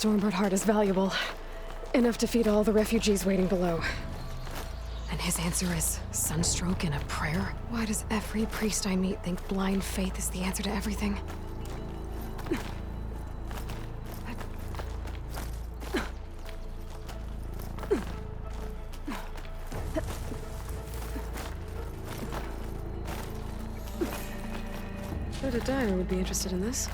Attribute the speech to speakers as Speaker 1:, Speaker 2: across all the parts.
Speaker 1: Stormbird heart is valuable. Enough to feed all the refugees waiting below. And his answer is sunstroke and a prayer? Why does every priest I meet think blind faith is the answer to everything? Bet a dyer would be interested in this.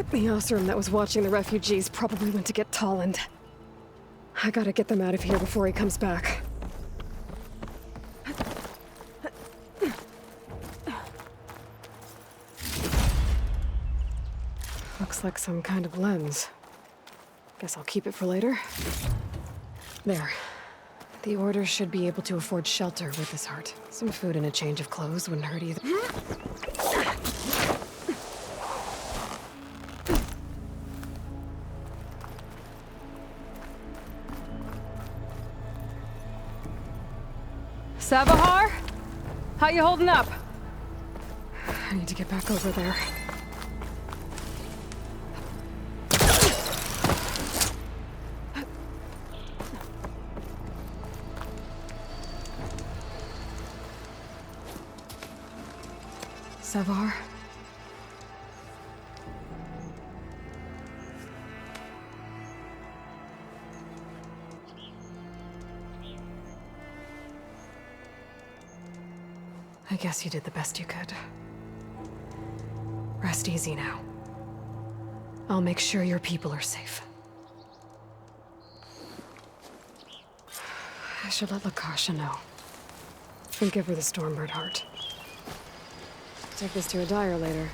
Speaker 1: The Osram that was watching the refugees probably went to get Tolland. I gotta get them out of here before he comes back. Looks like some kind of lens. Guess I'll keep it for later. There. The Order should be able to afford shelter with this heart. Some food and a change of clothes wouldn't hurt either. Savahar? How you holding up? I need to get back over there. Savahar? I guess you did the best you could. Rest easy now. I'll make sure your people are safe. I should let Lakasha know. And give her the Stormbird heart. Take this to a dyer later.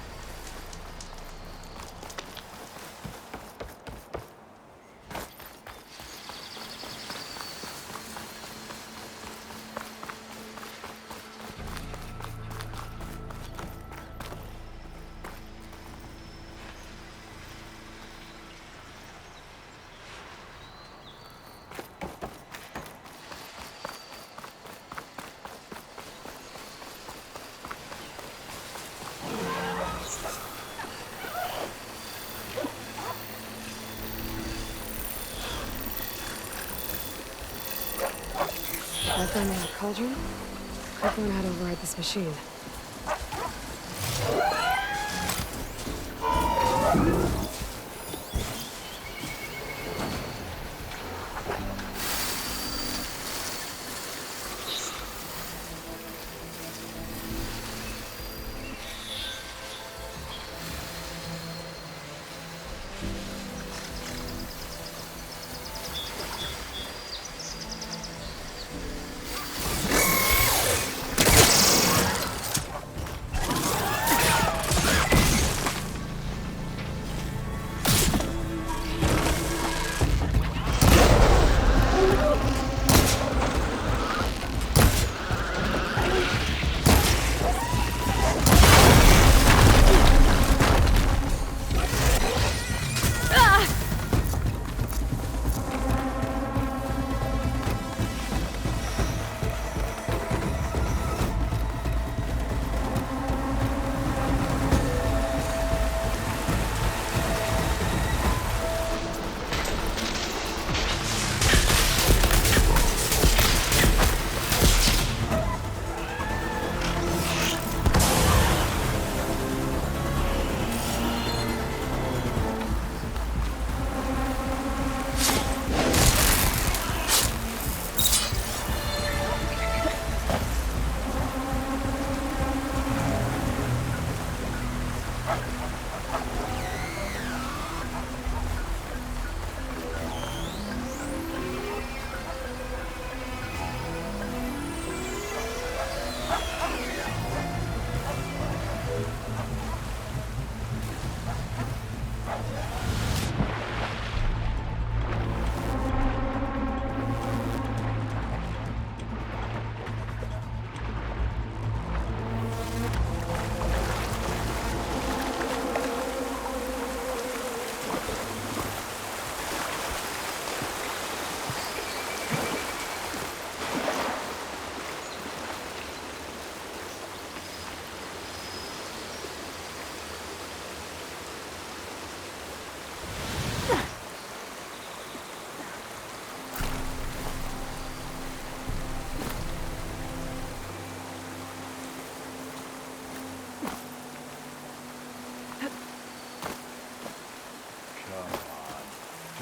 Speaker 1: I found that cauldron. I've learned how to override this machine.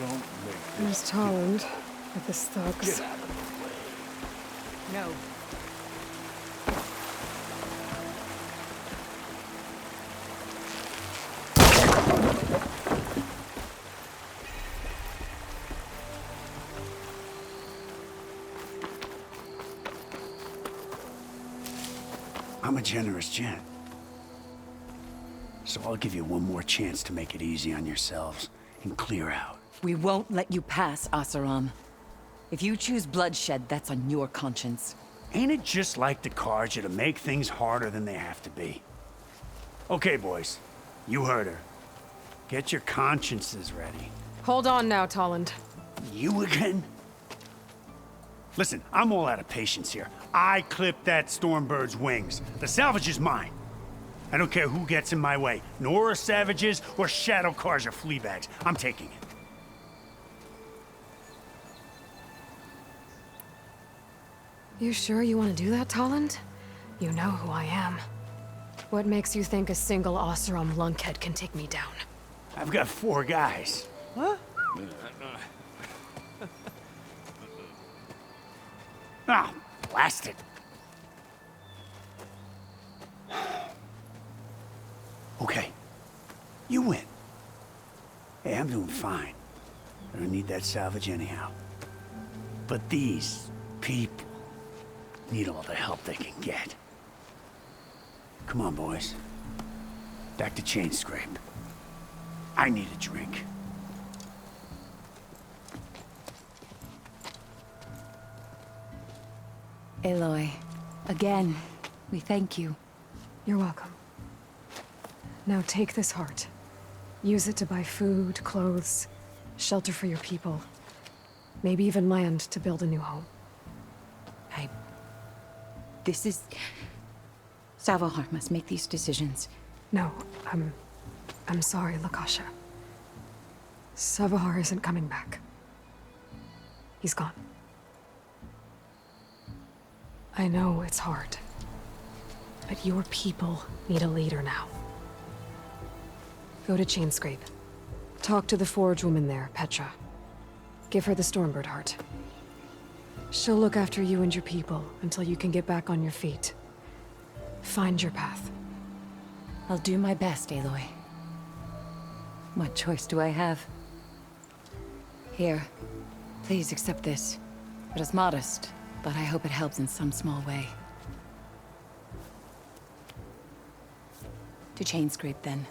Speaker 2: Don't make
Speaker 1: There's
Speaker 2: this.
Speaker 1: Tolland with his thugs.
Speaker 2: Get out of the way.
Speaker 3: No.
Speaker 4: I'm a generous gent. So I'll give you one more chance to make it easy on yourselves and clear out.
Speaker 3: We won't let you pass, Asaram. If you choose bloodshed, that's on your conscience.
Speaker 4: Ain't it just like the Carja to make things harder than they have to be? Okay, boys. You heard her. Get your consciences ready.
Speaker 1: Hold on now, Tolland.
Speaker 4: You again? Listen, I'm all out of patience here. I clipped that Stormbird's wings. The salvage is mine. I don't care who gets in my way. Nora savages or Shadow Carja fleabags. I'm taking it.
Speaker 1: You sure you want to do that, Tolland? You know who I am. What makes you think a single Oseram lunkhead can take me down?
Speaker 4: I've got 4 guys.
Speaker 3: What?
Speaker 4: Ah, blast it. Okay. You win. Hey, I'm doing fine. I don't need that salvage anyhow. But these people need all the help they can get. Come on, boys. Back to Chain Scrape. I need a drink.
Speaker 3: Aloy, again, we thank you.
Speaker 1: You're welcome. Now take this heart. Use it to buy food, clothes, shelter for your people. Maybe even land to build a new home.
Speaker 3: This is... Savohar must make these decisions.
Speaker 1: No, I'm sorry, Lakasha. Savahar isn't coming back. He's gone. I know it's hard, but your people need a leader now. Go to Chainscrape. Talk to the Forge woman there, Petra. Give her the Stormbird heart. She'll look after you and your people until you can get back on your feet. Find your path.
Speaker 3: I'll do my best, Aloy. What choice do I have? Here, please accept this. It is modest, but I hope it helps in some small way. To Chainscrape, then.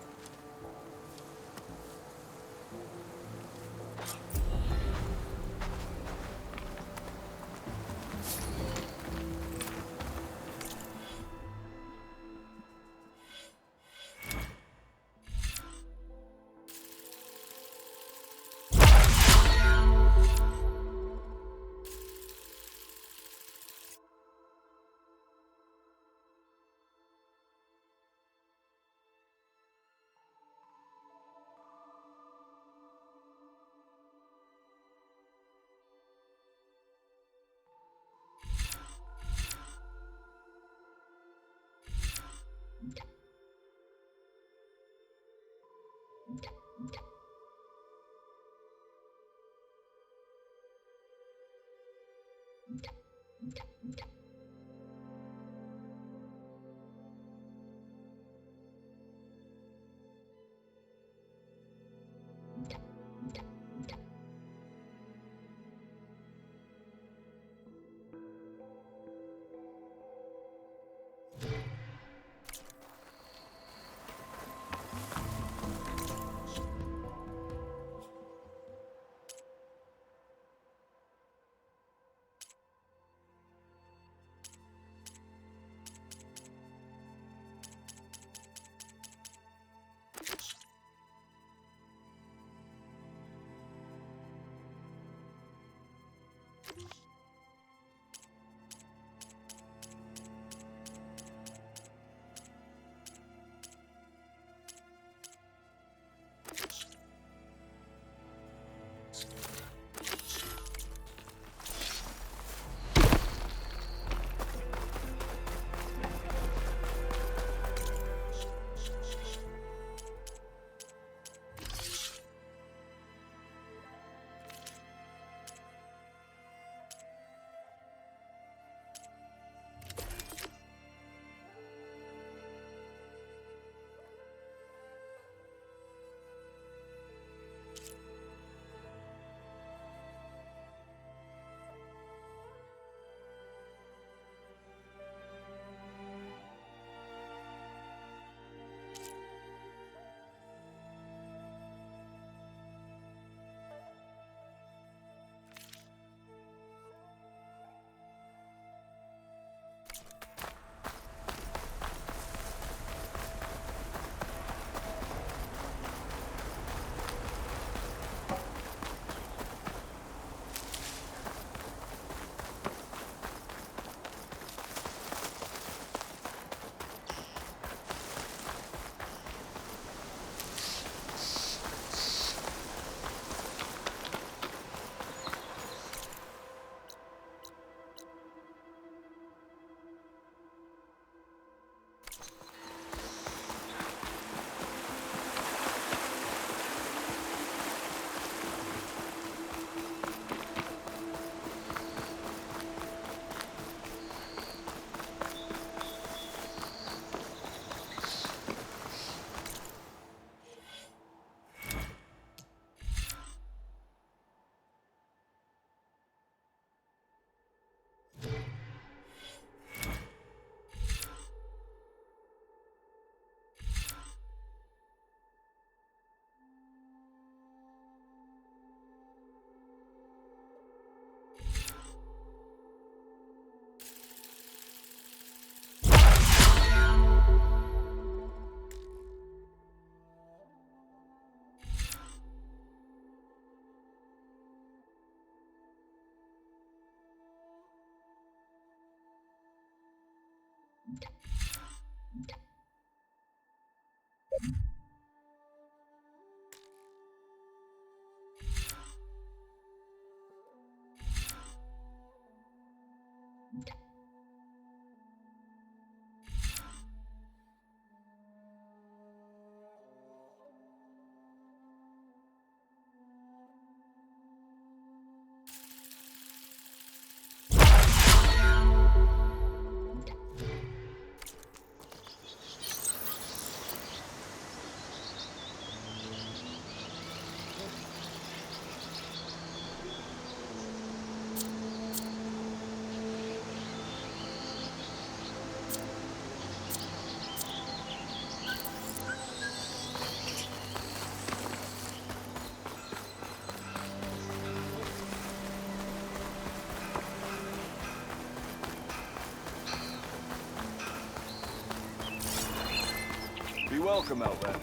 Speaker 5: Be welcome, Outlander.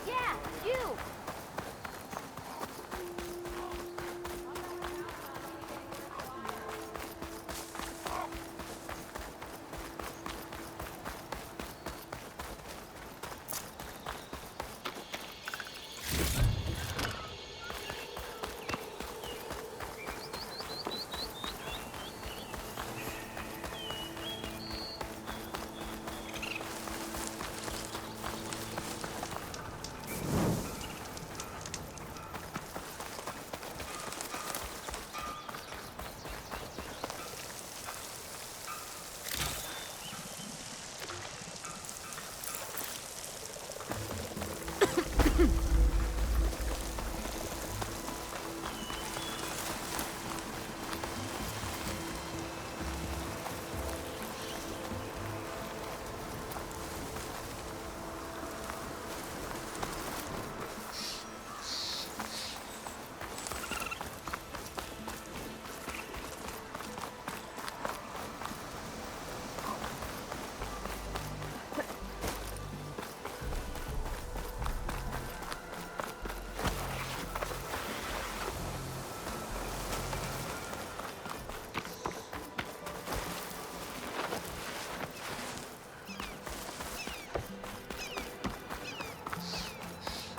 Speaker 6: Yeah, you!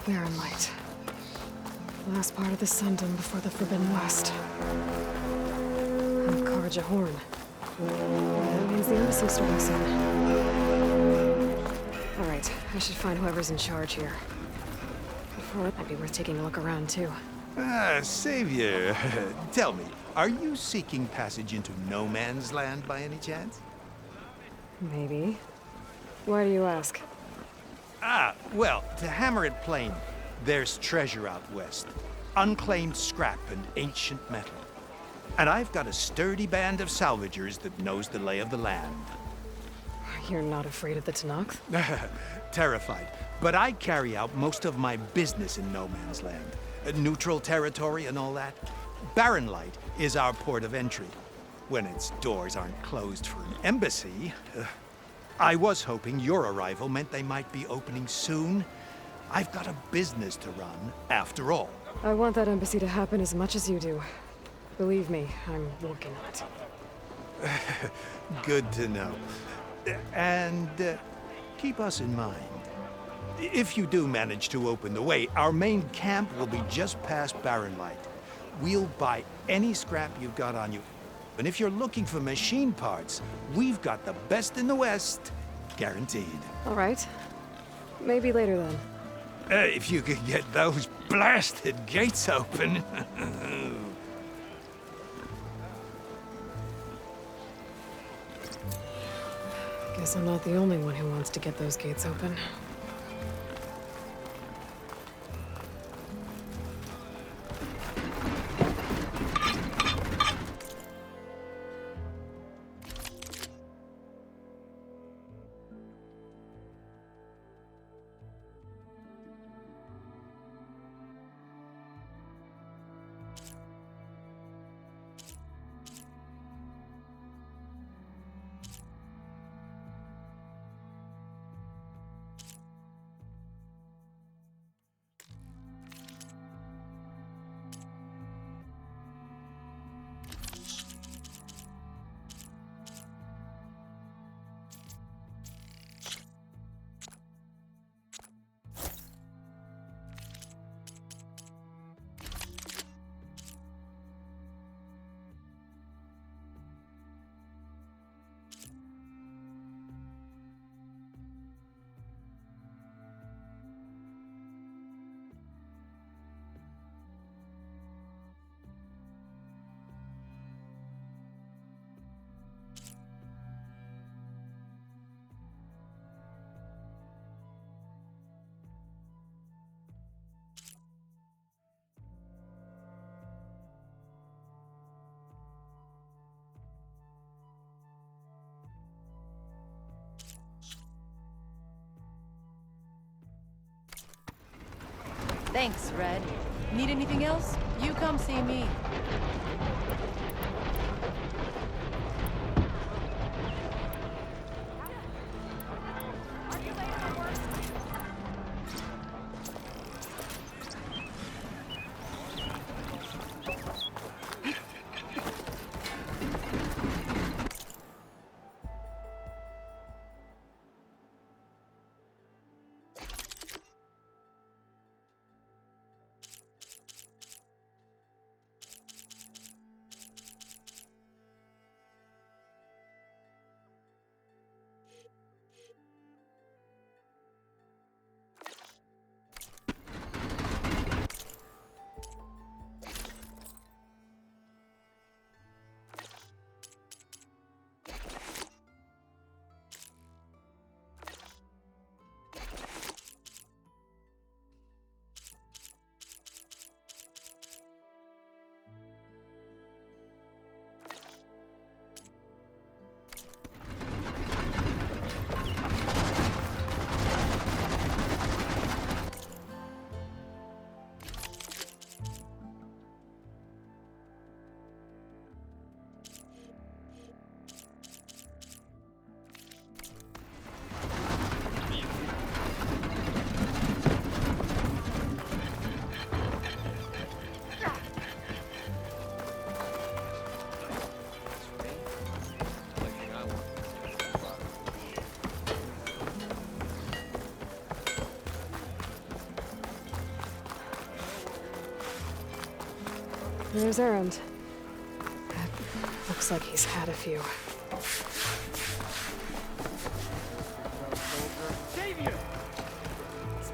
Speaker 1: Barren Light. Last part of the Sundom before the Forbidden West. And Karja Horn. That means the embassy's starting soon. Alright, I should find whoever's in charge here. Before it might be worth taking a look around, too.
Speaker 7: Ah, Savior, tell me, are you seeking passage into no man's land by any chance?
Speaker 1: Maybe. Why do you ask?
Speaker 7: Ah, well, to hammer it plain, there's treasure out west. Unclaimed scrap and ancient metal. And I've got a sturdy band of salvagers that knows the lay of the land.
Speaker 1: You're not afraid of the Tenakth?
Speaker 7: Terrified. But I carry out most of my business in no man's land. Neutral territory and all that. Barren Light is our port of entry. When its doors aren't closed for an embassy. I was hoping your arrival meant they might be opening soon. I've got a business to run, after all.
Speaker 1: I want that embassy to happen as much as you do. Believe me, I'm working on it.
Speaker 7: Good to know. And keep us in mind. If you do manage to open the way, our main camp will be just past Barren Light. We'll buy any scrap you've got on you. And if you're looking for machine parts, we've got the best in the West, guaranteed.
Speaker 1: All right. Maybe later then.
Speaker 7: If you could get those blasted gates open.
Speaker 1: Guess I'm not the only one who wants to get those gates open.
Speaker 3: Thanks, Red. Need anything else? You come see me.
Speaker 1: There's Erend. Looks like he's had a few.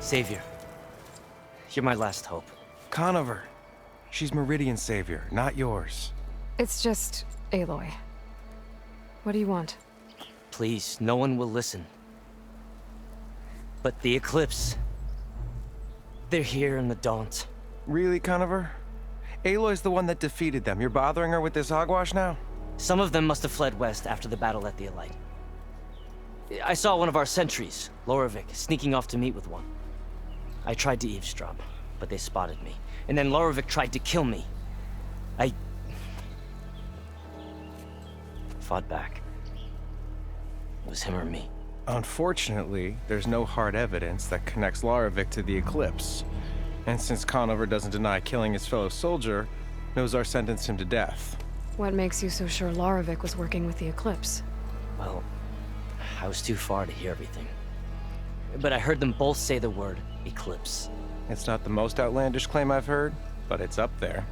Speaker 2: Savior. You're my last hope.
Speaker 8: Conover. She's Meridian's savior, not yours.
Speaker 1: It's just Aloy. What do you want?
Speaker 2: Please, no one will listen. But the Eclipse... they're here in the Daunt.
Speaker 8: Really, Conover? Aloy's the one that defeated them. You're bothering her with this hogwash now?
Speaker 2: Some of them must have fled west after the battle at the Elite. I saw one of our sentries, Loravik, sneaking off to meet with one. I tried to eavesdrop, but they spotted me. And then Loravik tried to kill me. I... fought back. It was him or me.
Speaker 8: Unfortunately, there's no hard evidence that connects Loravik to the Eclipse. And since Conover doesn't deny killing his fellow soldier, Nozar sentenced him to death.
Speaker 1: What makes you so sure Loravik was working with the Eclipse?
Speaker 2: Well, I was too far to hear everything. But I heard them both say the word Eclipse.
Speaker 8: It's not the most outlandish claim I've heard, but it's up there.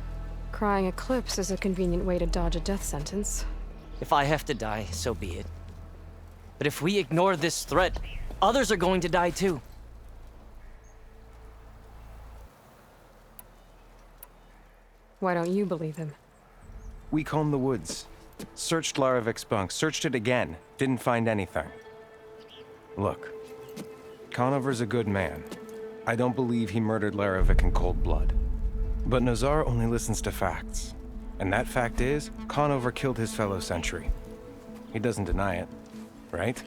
Speaker 1: Crying Eclipse is a convenient way to dodge a death sentence.
Speaker 2: If I have to die, so be it. But if we ignore this threat, others are going to die too.
Speaker 1: Why don't you believe him?
Speaker 8: We combed the woods, searched Laravik's bunk, searched it again, didn't find anything. Look, Conover's a good man. I don't believe he murdered Laravik in cold blood. But Nozar only listens to facts. And that fact is, Conover killed his fellow sentry. He doesn't deny it, right?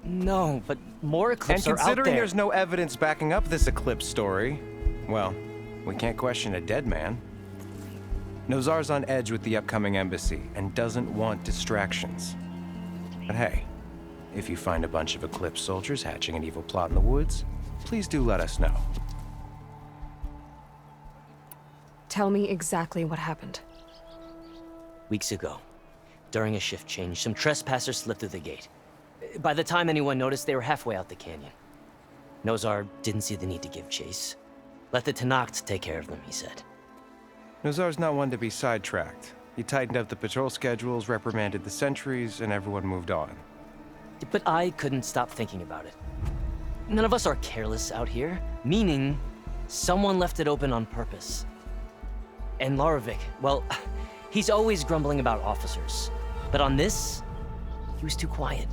Speaker 2: No, but more Eclipse
Speaker 8: And
Speaker 2: are out
Speaker 8: considering
Speaker 2: there.
Speaker 8: there's no evidence backing up this Eclipse story, well, we can't question a dead man. Nozar's on edge with the upcoming embassy and doesn't want distractions. But hey, if you find a bunch of Eclipse soldiers hatching an evil plot in the woods, please do let us know.
Speaker 1: Tell me exactly what happened.
Speaker 2: Weeks ago, during a shift change, some trespassers slipped through the gate. By the time anyone noticed, they were halfway out the canyon. Nozar didn't see the need to give chase. Let the Tenakth take care of them, he said.
Speaker 8: Nozar's not one to be sidetracked. He tightened up the patrol schedules, reprimanded the sentries, and everyone moved on.
Speaker 2: But I couldn't stop thinking about it. None of us are careless out here, meaning someone left it open on purpose. And Loravik, well, he's always grumbling about officers. But on this, he was too quiet.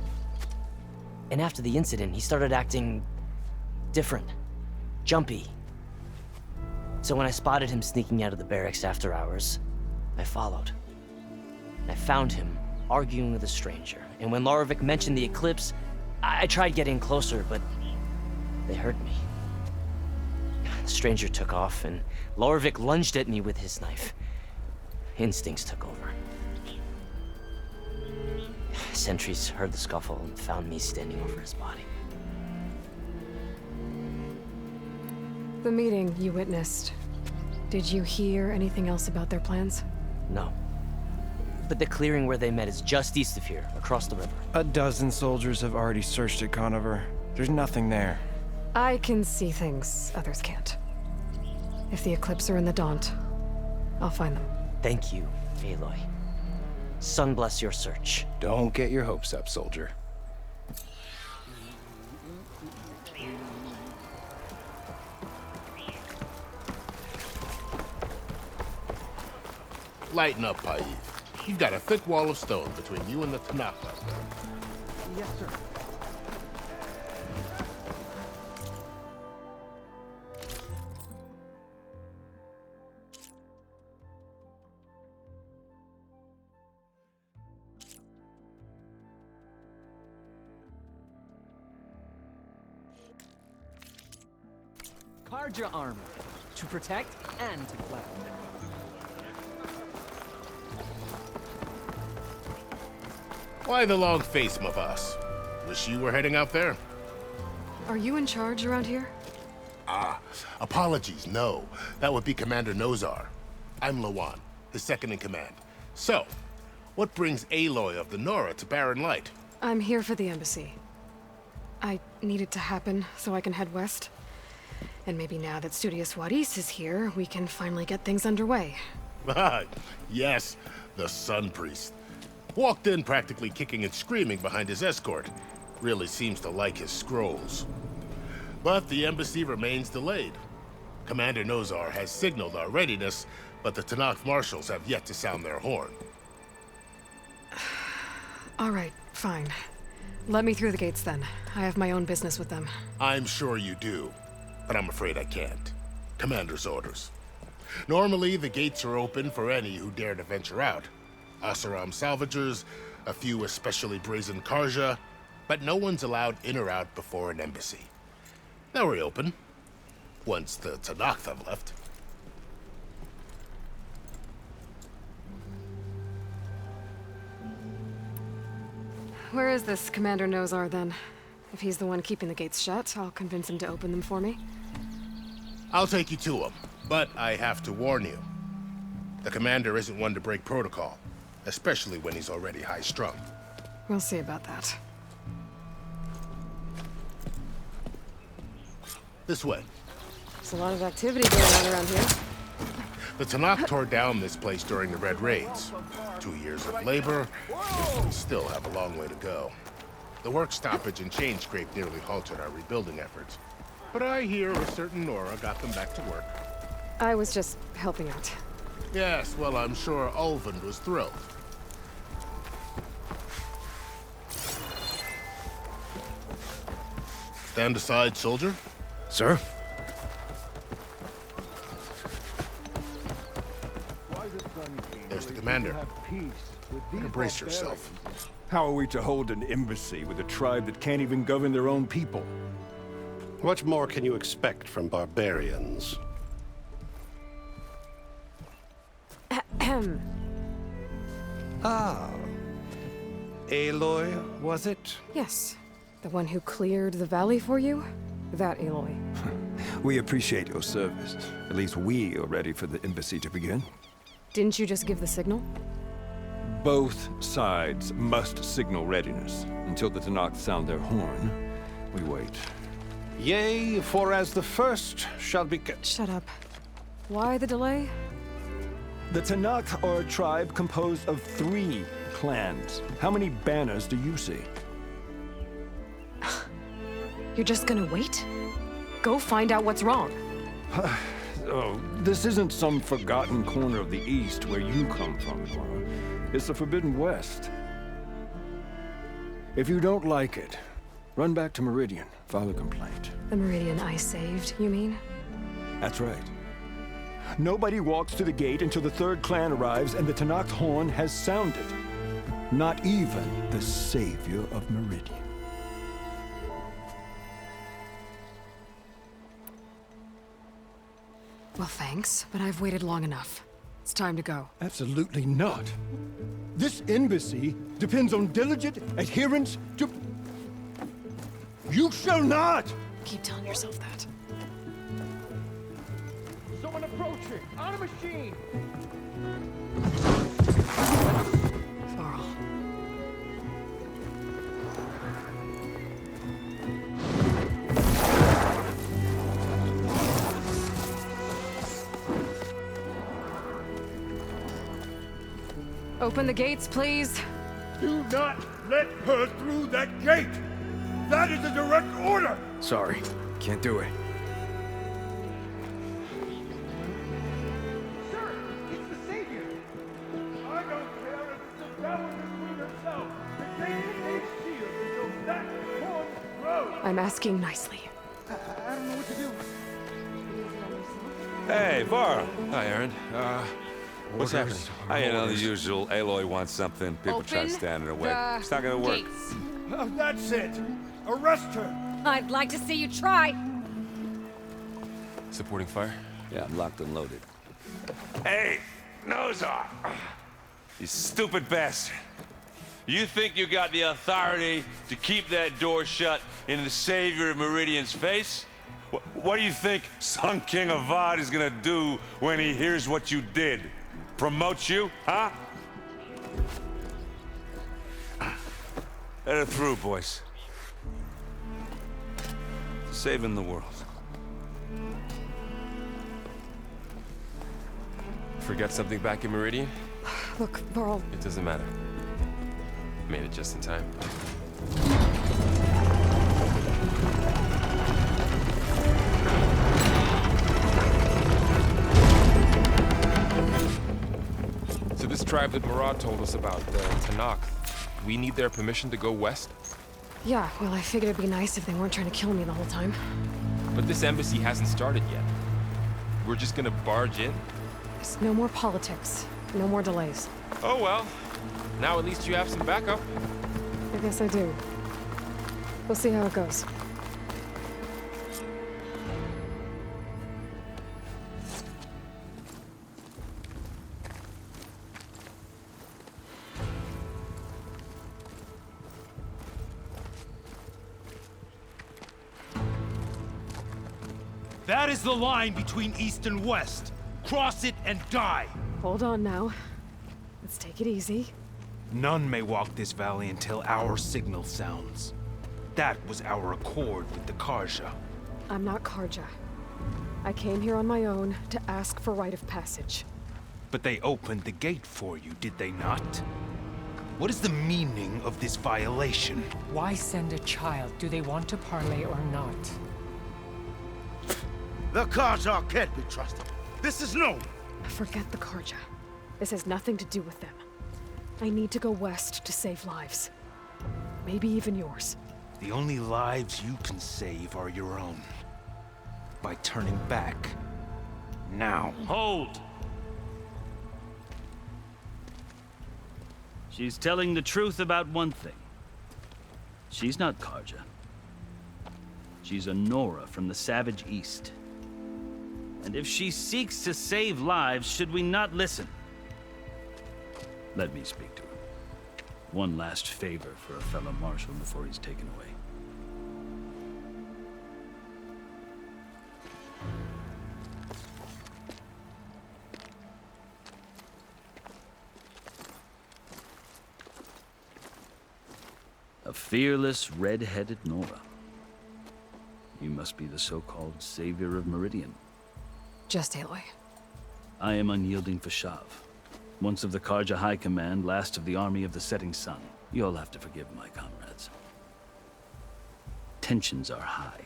Speaker 2: And after the incident, he started acting different, jumpy. So when I spotted him sneaking out of the barracks after hours, I followed. I found him arguing with a stranger. And when Loravik mentioned the Eclipse, I tried getting closer, but they heard me. stranger took off, and Lorvik lunged at me with his knife. Instincts took over. Sentries heard the scuffle and found me standing over his body.
Speaker 1: The meeting you witnessed. Did you hear anything else about their plans?
Speaker 2: No. But the clearing where they met is just east of here, across the river.
Speaker 8: A dozen soldiers have already searched it, Conover. There's nothing there.
Speaker 1: I can see things others can't. If the Eclipse are in the Daunt, I'll find them.
Speaker 2: Thank you, Aloy. Sun bless your search.
Speaker 8: Don't get your hopes up, soldier.
Speaker 9: Lighten up, Paif. You've got a thick wall of stone between you and the Tanakh out there.
Speaker 7: Yes, sir.
Speaker 10: Kardra armor, to protect and to cloud.
Speaker 9: Why the long face, my boss? Wish you were heading out there?
Speaker 1: Are you in charge around here?
Speaker 9: Apologies, no. That would be Commander Nozar. I'm Lawan, his second in command. So, what brings Aloy of the Nora to Barren Light?
Speaker 1: I'm here for the embassy. I need it to happen so I can head west. And maybe now that Studious Wadis is here, we can finally get things underway.
Speaker 9: Yes, the Sun Priest. Walked in practically kicking and screaming behind his escort. Really seems to like his scrolls. But the embassy remains delayed. Commander Nozar has signaled our readiness, but the Tanakh marshals have yet to sound their horn.
Speaker 1: All right, fine. Let me through the gates then. I have my own business with them.
Speaker 9: I'm sure you do, but I'm afraid I can't. Commander's orders. Normally, the gates are open for any who dare to venture out. Asaram salvagers, a few especially brazen Karja, but no one's allowed in or out before an embassy. Now we're open, once the Tanakh have left.
Speaker 1: Where is this Commander Nozar then? If he's the one keeping the gates shut, I'll convince him to open them for me.
Speaker 9: I'll take you to him, but I have to warn you. The commander isn't one to break protocol, especially when he's already high-strung.
Speaker 1: We'll see about that.
Speaker 9: This way.
Speaker 1: There's a lot of activity going on around here.
Speaker 9: The Tanakh tore down this place during the Red Raids. 2 years of labor, we still have a long way to go. The work stoppage and chain scrape nearly halted our rebuilding efforts. But I hear a certain Nora got them back to work.
Speaker 1: I was just helping out.
Speaker 9: Yes, well, I'm sure Ulvund was thrilled. Stand aside, soldier.
Speaker 4: Sir?
Speaker 9: There's the commander. Better brace yourself.
Speaker 11: How are we to hold an embassy with a tribe that can't even govern their own people?
Speaker 12: What more can you expect from barbarians?
Speaker 7: Ah. Aloy, was it?
Speaker 1: Yes. The one who cleared the valley for you? That Aloy.
Speaker 11: We appreciate your service. At least we are ready for the embassy to begin.
Speaker 1: Didn't you just give the signal?
Speaker 11: Both sides must signal readiness. Until the Tanakh sound their horn, we wait.
Speaker 12: Yea, for as the first shall be...
Speaker 1: Shut up. Why the delay?
Speaker 11: The Tanakh are a tribe composed of 3 clans. How many banners do you see?
Speaker 1: You're just gonna wait? Go find out what's wrong.
Speaker 11: Oh, this isn't some forgotten corner of the East where you come from, Nora. It's the Forbidden West. If you don't like it, run back to Meridian, file a complaint.
Speaker 1: The Meridian I saved, you mean?
Speaker 11: That's right. Nobody walks to the gate until the 3rd clan arrives and the Tanakh horn has sounded. Not even the savior of Meridian.
Speaker 1: Well, thanks, but I've waited long enough. It's time to go.
Speaker 11: Absolutely not. This embassy depends on diligent adherence to... You shall not!
Speaker 1: Keep telling yourself that.
Speaker 11: Someone approaching! On a machine!
Speaker 1: Varl. Open the gates, please.
Speaker 11: Do not let her through that gate! That is a direct order!
Speaker 13: Sorry, can't do it.
Speaker 11: Sir, it's the Savior! I don't care if it's the Dowager Queen herself! The gate remains sealed until that horn grows!
Speaker 1: I'm asking nicely.
Speaker 11: I don't know what to do.
Speaker 14: Hey, Varl.
Speaker 13: Hi, Aaron. What's happening?
Speaker 14: You know, the usual. Aloy wants something. People try to stand in her way. It's not gonna work.
Speaker 11: That's it! Arrest her!
Speaker 6: I'd like to see you try.
Speaker 13: Supporting fire?
Speaker 14: Yeah, I'm locked and loaded. Hey, Nozar! You stupid bastard. You think you got the authority to keep that door shut in the Savior of Meridian's face? What do you think Sun King Avad is gonna do when he hears what you did? Promote you, huh? Let her through, boys. Saving the world.
Speaker 13: Forget something back in Meridian?
Speaker 1: Look, Varl.
Speaker 13: It doesn't matter. Made it just in time. So this tribe that Murad told us about, the Tanakh, we need their permission to go west?
Speaker 1: Yeah, well, I figured it'd be nice if they weren't trying to kill me the whole time.
Speaker 13: But this embassy hasn't started yet. We're just gonna barge in?
Speaker 1: There's no more politics. No more delays.
Speaker 13: Oh well. Now at least you have some backup.
Speaker 1: I guess I do. We'll see how it goes.
Speaker 7: That is the line between East and West. Cross it and die.
Speaker 1: Hold on now. Let's take it easy.
Speaker 7: None may walk this valley until our signal sounds. That was our accord with the Karja.
Speaker 1: I'm not Karja. I came here on my own to ask for rite of passage.
Speaker 7: But they opened the gate for you, did they not? What is the meaning of this violation?
Speaker 10: Why send a child? Do they want to parley or not?
Speaker 4: The Karja can't be trusted. This is known.
Speaker 1: Forget the Karja. This has nothing to do with them. I need to go west to save lives. Maybe even yours.
Speaker 7: The only lives you can save are your own. By turning back. Now.
Speaker 15: Hold! She's telling the truth about one thing. She's not Karja. She's a Nora from the Savage East. And if she seeks to save lives, should we not listen? Let me speak to her. One last favor for a fellow marshal before he's taken away. A fearless, red-headed Nora. You must be the so-called Savior of Meridian.
Speaker 1: Just Aloy.
Speaker 15: I am unyielding Fashav. Once of the Karja High Command, last of the army of the Setting Sun. You'll have to forgive my comrades. Tensions are high.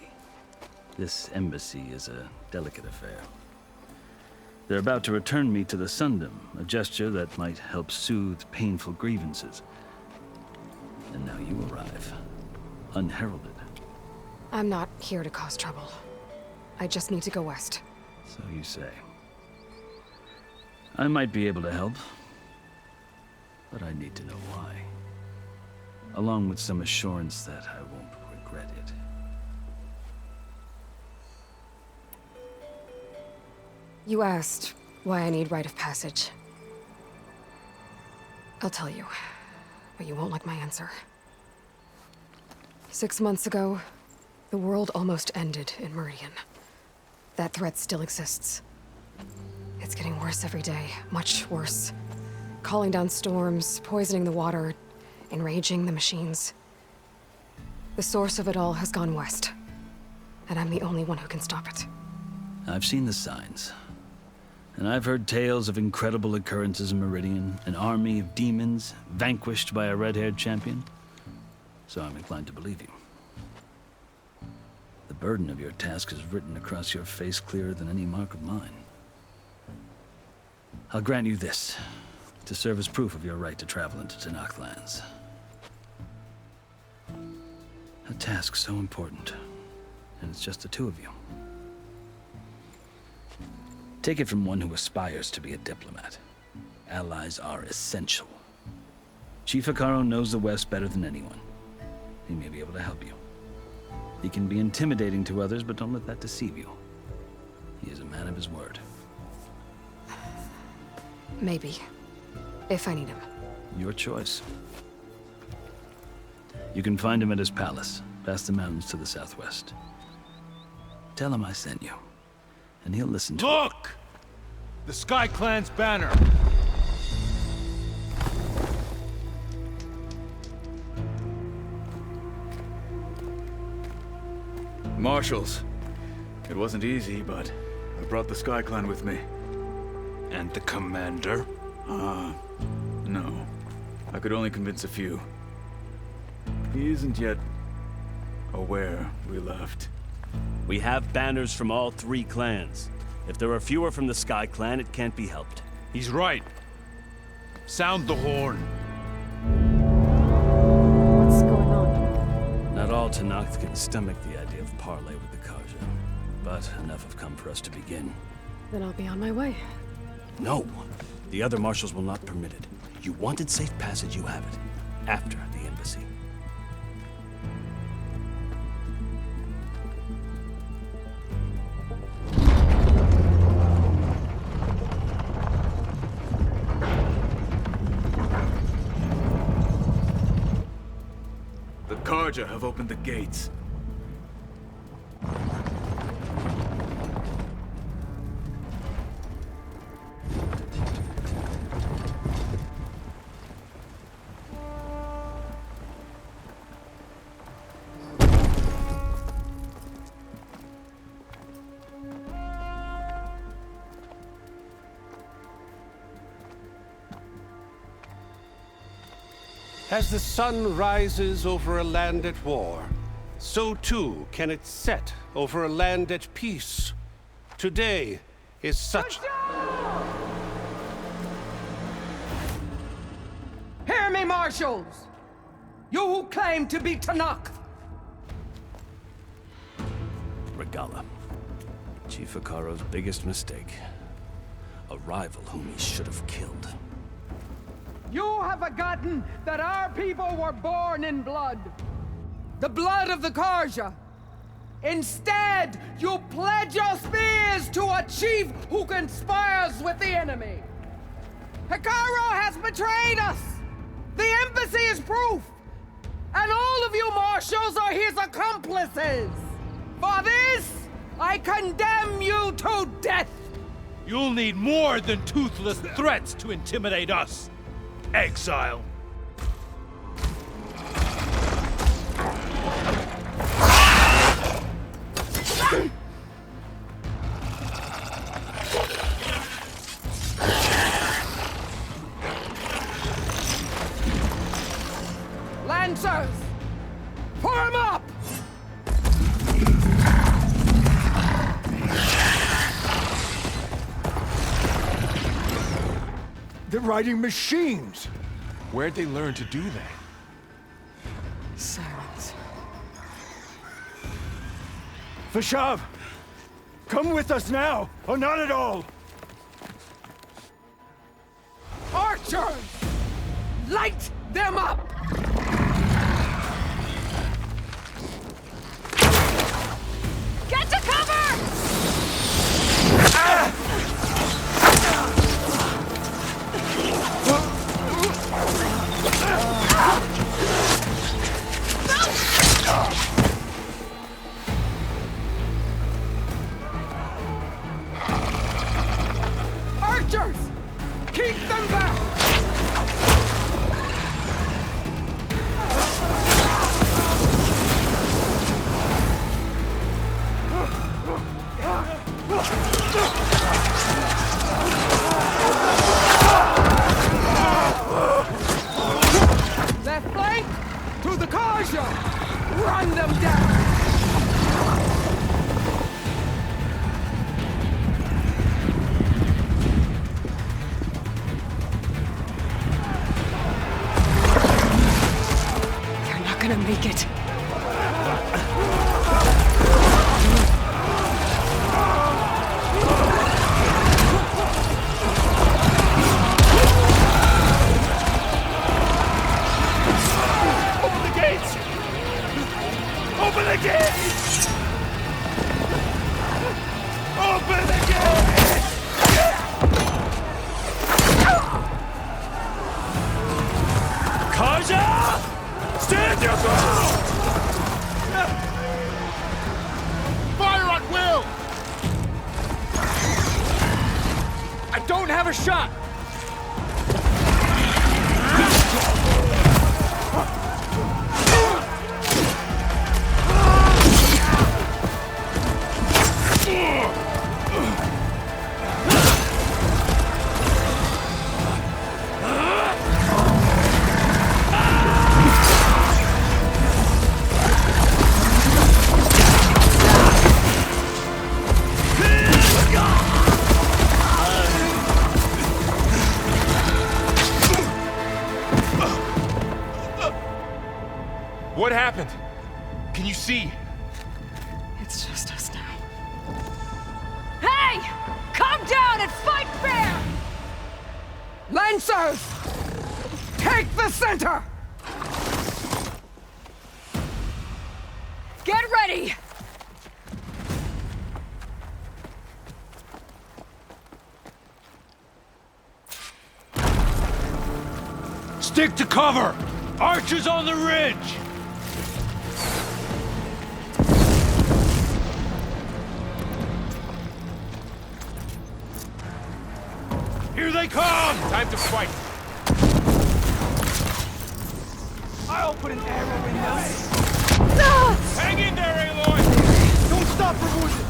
Speaker 15: This embassy is a delicate affair. They're about to return me to the Sundom, a gesture that might help soothe painful grievances. And now you arrive, unheralded.
Speaker 1: I'm not here to cause trouble. I just need to go west.
Speaker 15: So you say. I might be able to help, but I need to know why. Along with some assurance that I won't regret it.
Speaker 1: You asked why I need rite of passage. I'll tell you, but you won't like my answer. 6 months ago, the world almost ended in Meridian. That threat still exists. It's getting worse every day, much worse. Calling down storms, poisoning the water, enraging the machines. The source of it all has gone west, and I'm the only one who can stop it.
Speaker 15: I've seen the signs. And I've heard tales of incredible occurrences in Meridian, an army of demons vanquished by a red-haired champion. So I'm inclined to believe you. The burden of your task is written across your face clearer than any mark of mine. I'll grant you this, to serve as proof of your right to travel into Tenakth lands. A task so important, and it's just the two of you. Take it from one who aspires to be a diplomat. Allies are essential. Chief Hekarro knows the West better than anyone. He may be able to help you. He can be intimidating to others, but don't let that deceive you. He is a man of his word.
Speaker 1: Maybe. If I need him.
Speaker 15: Your choice. You can find him at his palace, past the mountains to the southwest. Tell him I sent you, and he'll listen to
Speaker 16: Look! The Sky Clan's banner!
Speaker 17: Marshals. It wasn't easy, but I brought the Sky Clan with me.
Speaker 16: And the commander?
Speaker 17: No. I could only convince a few. He isn't yet aware we left.
Speaker 18: We have banners from all 3 clans. If there are fewer from the Sky Clan, it can't be helped.
Speaker 16: He's right. Sound the horn.
Speaker 1: What's going on?
Speaker 15: Not all Tenakth can stomach the idea of parley with the Carja, but enough have come for us to begin.
Speaker 1: Then I'll be on my way.
Speaker 18: No. The other marshals will not permit it. You wanted safe passage, you have it. After the embassy.
Speaker 17: The Carja have opened the gates.
Speaker 12: As the sun rises over a land at war, so too can it set over a land at peace. Today is such...
Speaker 19: Hear me, marshals! You who claim to be Tenakth!
Speaker 18: Regalla. Chief Hekarro's biggest mistake. A rival whom he should have killed.
Speaker 19: You have forgotten that our people were born in blood. The blood of the Carja. Instead, you pledge your spears to a chief who conspires with the enemy. Hekarro has betrayed us. The embassy is proof. And all of you marshals are his accomplices. For this, I condemn you to death.
Speaker 16: You'll need more than toothless threats to intimidate us. Exile.
Speaker 19: Lancers, form up!
Speaker 11: They're riding machines!
Speaker 13: Where'd they learn to do that?
Speaker 1: Silence.
Speaker 11: Vashav! Come with us now, or not at all!
Speaker 19: Archers! Light them up!
Speaker 6: Get to cover!
Speaker 11: Ah!
Speaker 1: gonna make it.
Speaker 16: Open the gates! Open the gates! Open the gates! Kaja! Stand your ground!
Speaker 12: Fire at will!
Speaker 16: I don't have a shot!
Speaker 13: What happened? Can you see?
Speaker 1: It's just us now.
Speaker 19: Hey! Calm down and fight fair! Lancers! Take the center! Get ready!
Speaker 16: Stick to cover! Archers on the ridge! Here they come!
Speaker 13: Time to fight.
Speaker 16: I'll put an arrow in this.
Speaker 13: Hang in there, Aloy!
Speaker 16: Don't stop for wounded!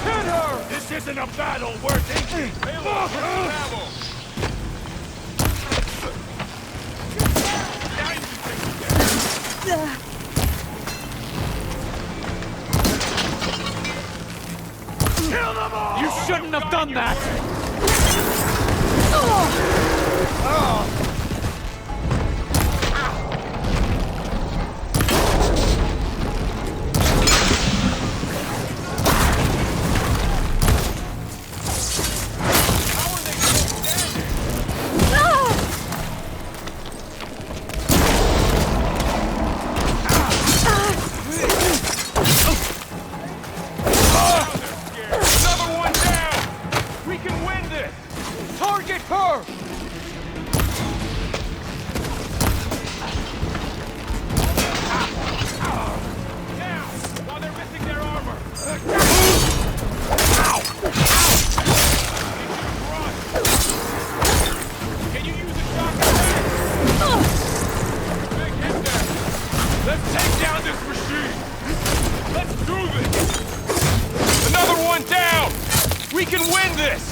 Speaker 16: Hit her! This isn't a battle worth thinking!
Speaker 13: Aloy, travel!
Speaker 16: Kill them all! You shouldn't have done that! Target her!
Speaker 13: Now, while they're missing their armor! Can you use a shotgun? Big hit there! Let's take down this machine! Let's do this! Another one down! We can win this!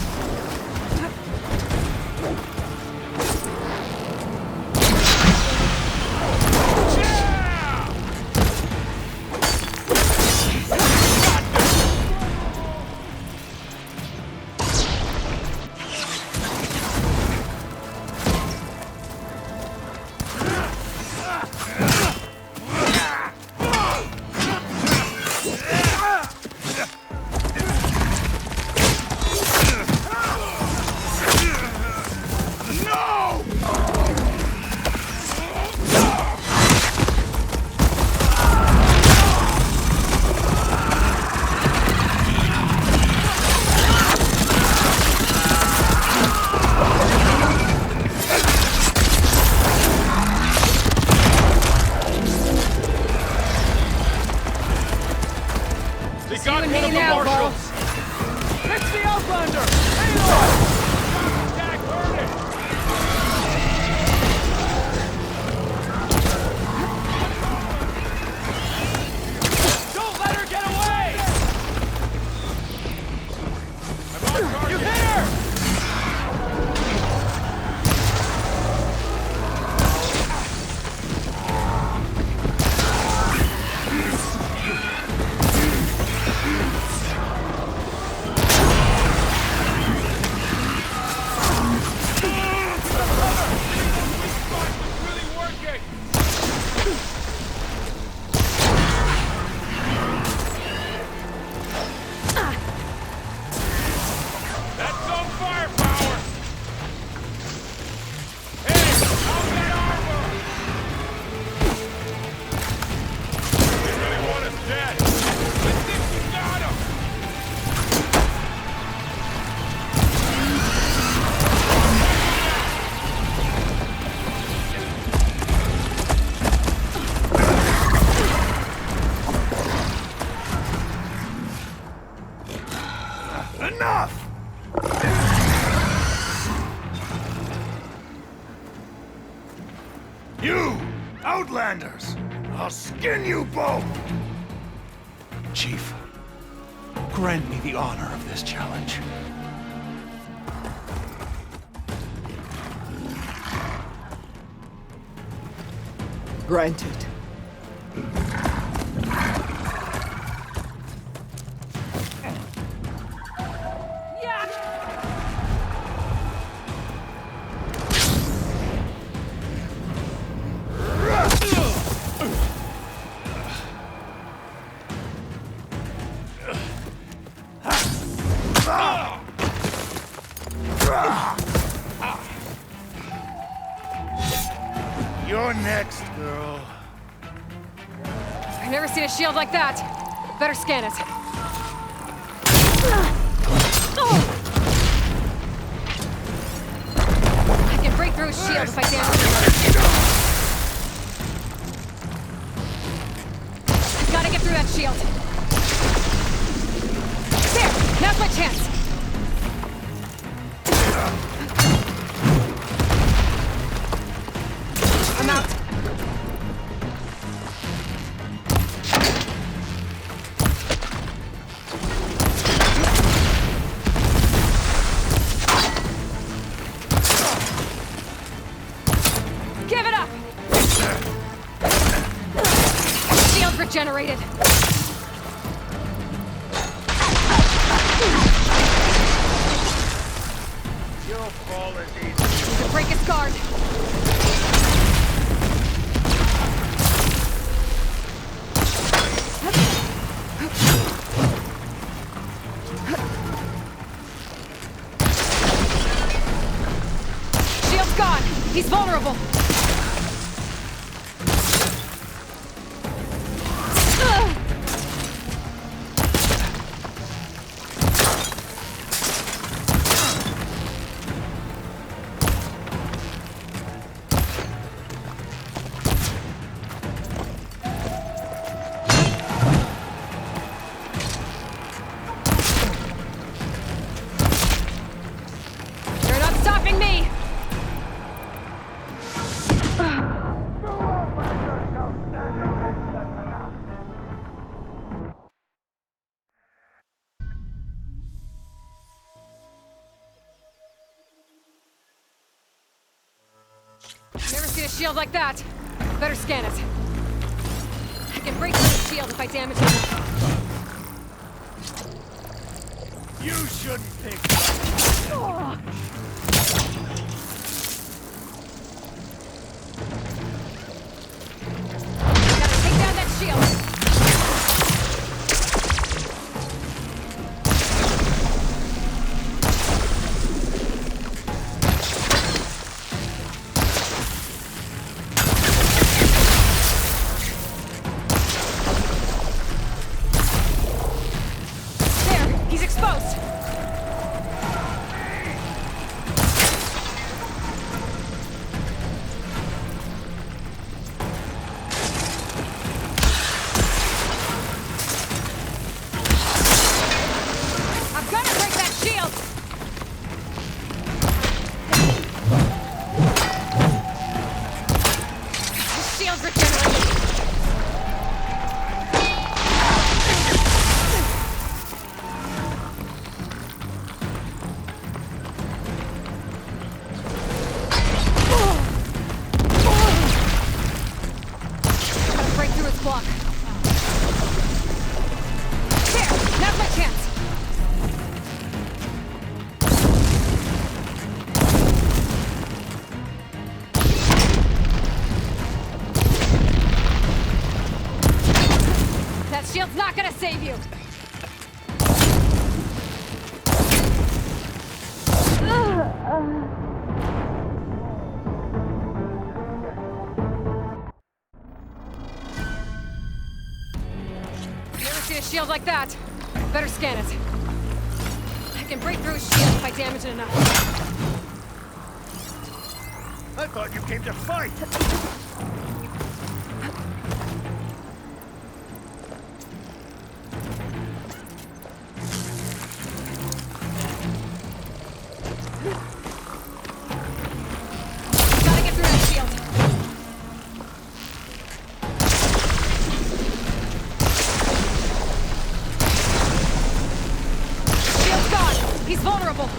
Speaker 4: Enough! You, Outlanders! I'll skin you both!
Speaker 7: Chief, grant me the honor of this challenge.
Speaker 19: Granted.
Speaker 4: You're next, girl.
Speaker 1: I've never seen a shield like that. Better scan it. I can break through his shield if I damage him. I've gotta get through that shield. There! Now's my chance! I'm out. Give it up! Shield regenerated.
Speaker 4: You'll fall as easy.
Speaker 1: To break his guard. Shield's gone. He's vulnerable. You're not stopping me! Never seen a shield like that. Better scan it. I can break through the shield if I damage it.
Speaker 4: You shouldn't pick
Speaker 1: Gotta take down that shield. There, he's exposed. I've got to break that shield. The shield's regenerated. Gotta break through his block. There! Now's my chance! That shield's not gonna save you! Never seen a shield like that. Better scan it. I can break through a shield if I damage it enough.
Speaker 4: I thought you came to fight!
Speaker 1: vulnerable!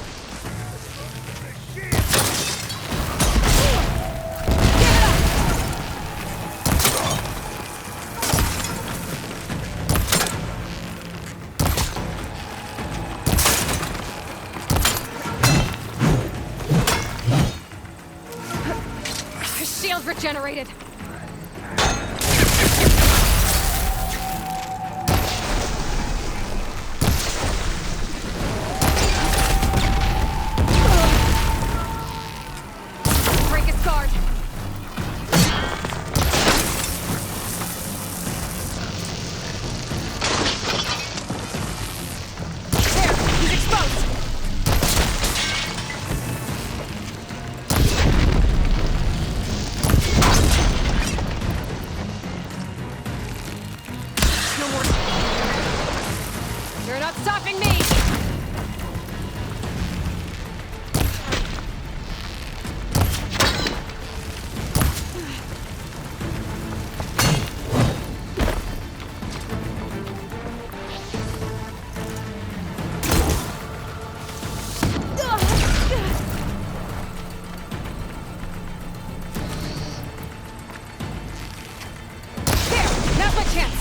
Speaker 1: His shield regenerated! Break his guard! There! He's exposed! No more. You're not stopping me! There! Now's my chance!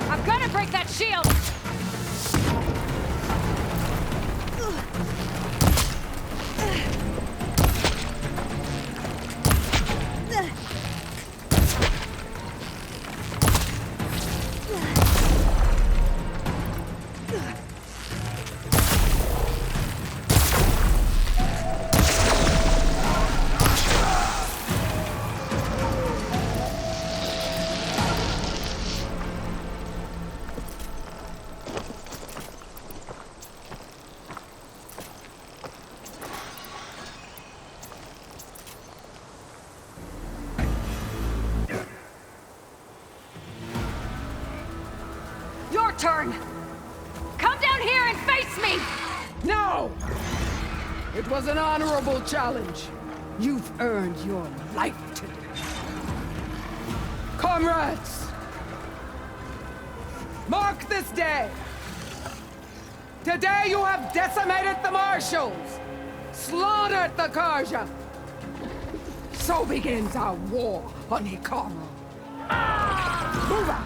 Speaker 1: I'm gonna break that shield! Your turn! Come down here and face me!
Speaker 19: No! It was an honorable challenge. You've earned your life today. Comrades! Mark this day! Today you have decimated the Marshals! Slaughtered the Karja! So begins our war on Hikaru. Move out!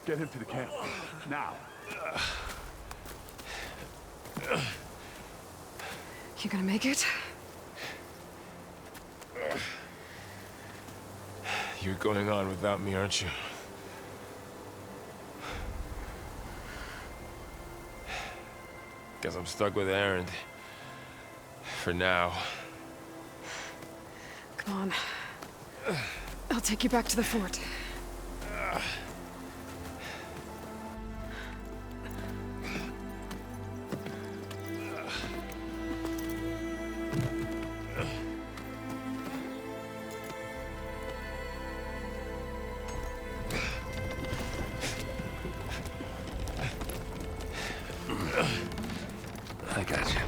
Speaker 4: Get him to the camp. Now.
Speaker 1: You gonna make it?
Speaker 13: You're going on without me, aren't you? Guess I'm stuck with Aaron. For now.
Speaker 1: Come on. I'll take you back to the fort.
Speaker 18: I got you.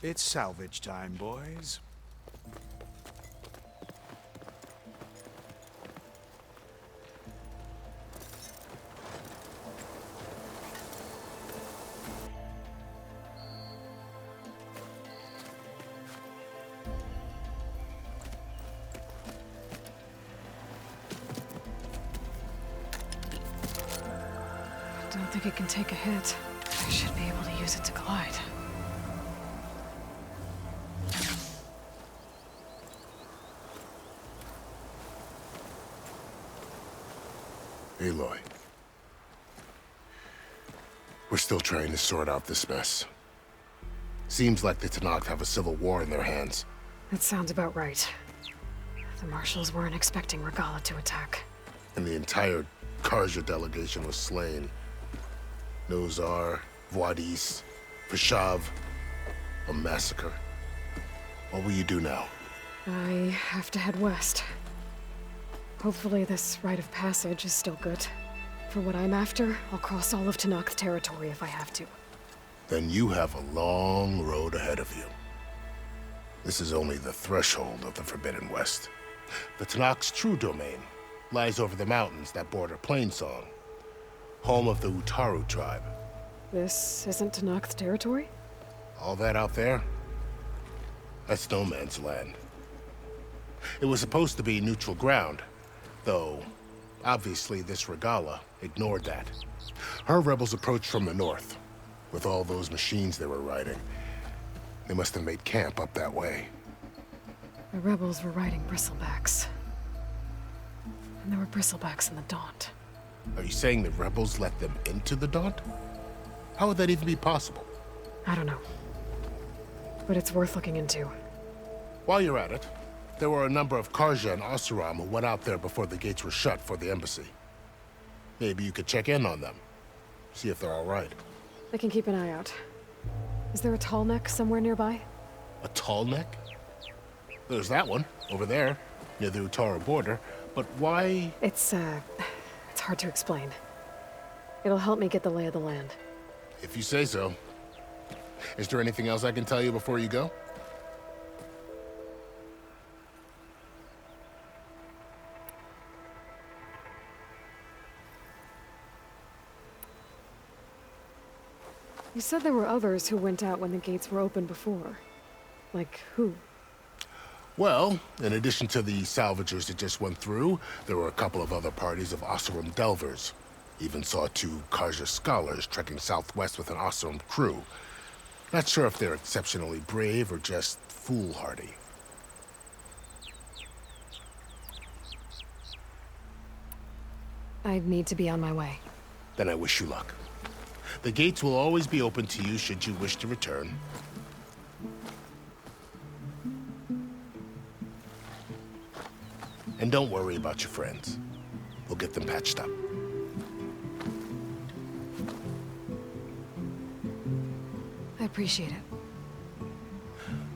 Speaker 7: It's salvage time, boys.
Speaker 1: I don't think it can take a hit. I should be able to use it to glide.
Speaker 9: Aloy. We're still trying to sort out this mess. Seems like the Tenakth have a civil war in their hands.
Speaker 1: That sounds about right. The Marshals weren't expecting Regalla to attack.
Speaker 9: And the entire Karja delegation was slain. Nozar, Vuadis, Vashav, a massacre. What will you do now?
Speaker 1: I have to head west. Hopefully this rite of passage is still good. For what I'm after, I'll cross all of Tenakth territory if I have to.
Speaker 9: Then you have a long road ahead of you. This is only the threshold of the Forbidden West. The Tenakth's true domain lies over the mountains that border Plainsong, home of the Utaru tribe.
Speaker 1: This isn't Tenakth territory?
Speaker 9: All that out there? That's no man's land. It was supposed to be neutral ground, though obviously this Regalla ignored that. Her rebels approached from the north, with all those machines they were riding. They must have made camp up that way.
Speaker 1: The rebels were riding bristlebacks. And there were bristlebacks in the Daunt.
Speaker 9: Are you saying the rebels let them into the Daunt? How would that even be possible?
Speaker 1: I don't know. But it's worth looking into.
Speaker 9: While you're at it, there were a number of Karja and Oseram who went out there before the gates were shut for the embassy. Maybe you could check in on them. See if they're all right.
Speaker 1: I can keep an eye out. Is there a tall neck somewhere nearby?
Speaker 9: A tall neck? There's that one, over there, near the Utaru border. But why?
Speaker 1: It's hard to explain. It'll help me get the lay of the land.
Speaker 9: If you say so. Is there anything else I can tell you before you go?
Speaker 1: You said there were others who went out when the gates were open before. Like who?
Speaker 9: Well, in addition to the salvagers that just went through, there were a couple of other parties of Oseram delvers. Even saw 2 Karja scholars trekking southwest with an Oseram crew. Not sure if they're exceptionally brave or just foolhardy.
Speaker 1: I need to be on my way.
Speaker 9: Then I wish you luck. The gates will always be open to you should you wish to return. And don't worry about your friends. We'll get them patched up.
Speaker 1: I appreciate it.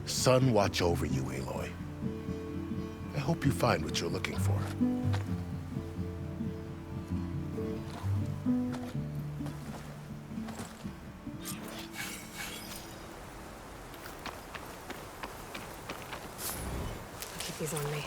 Speaker 9: Sun watch over you, Aloy. I hope you find what you're looking for.
Speaker 1: I'll keep these on me.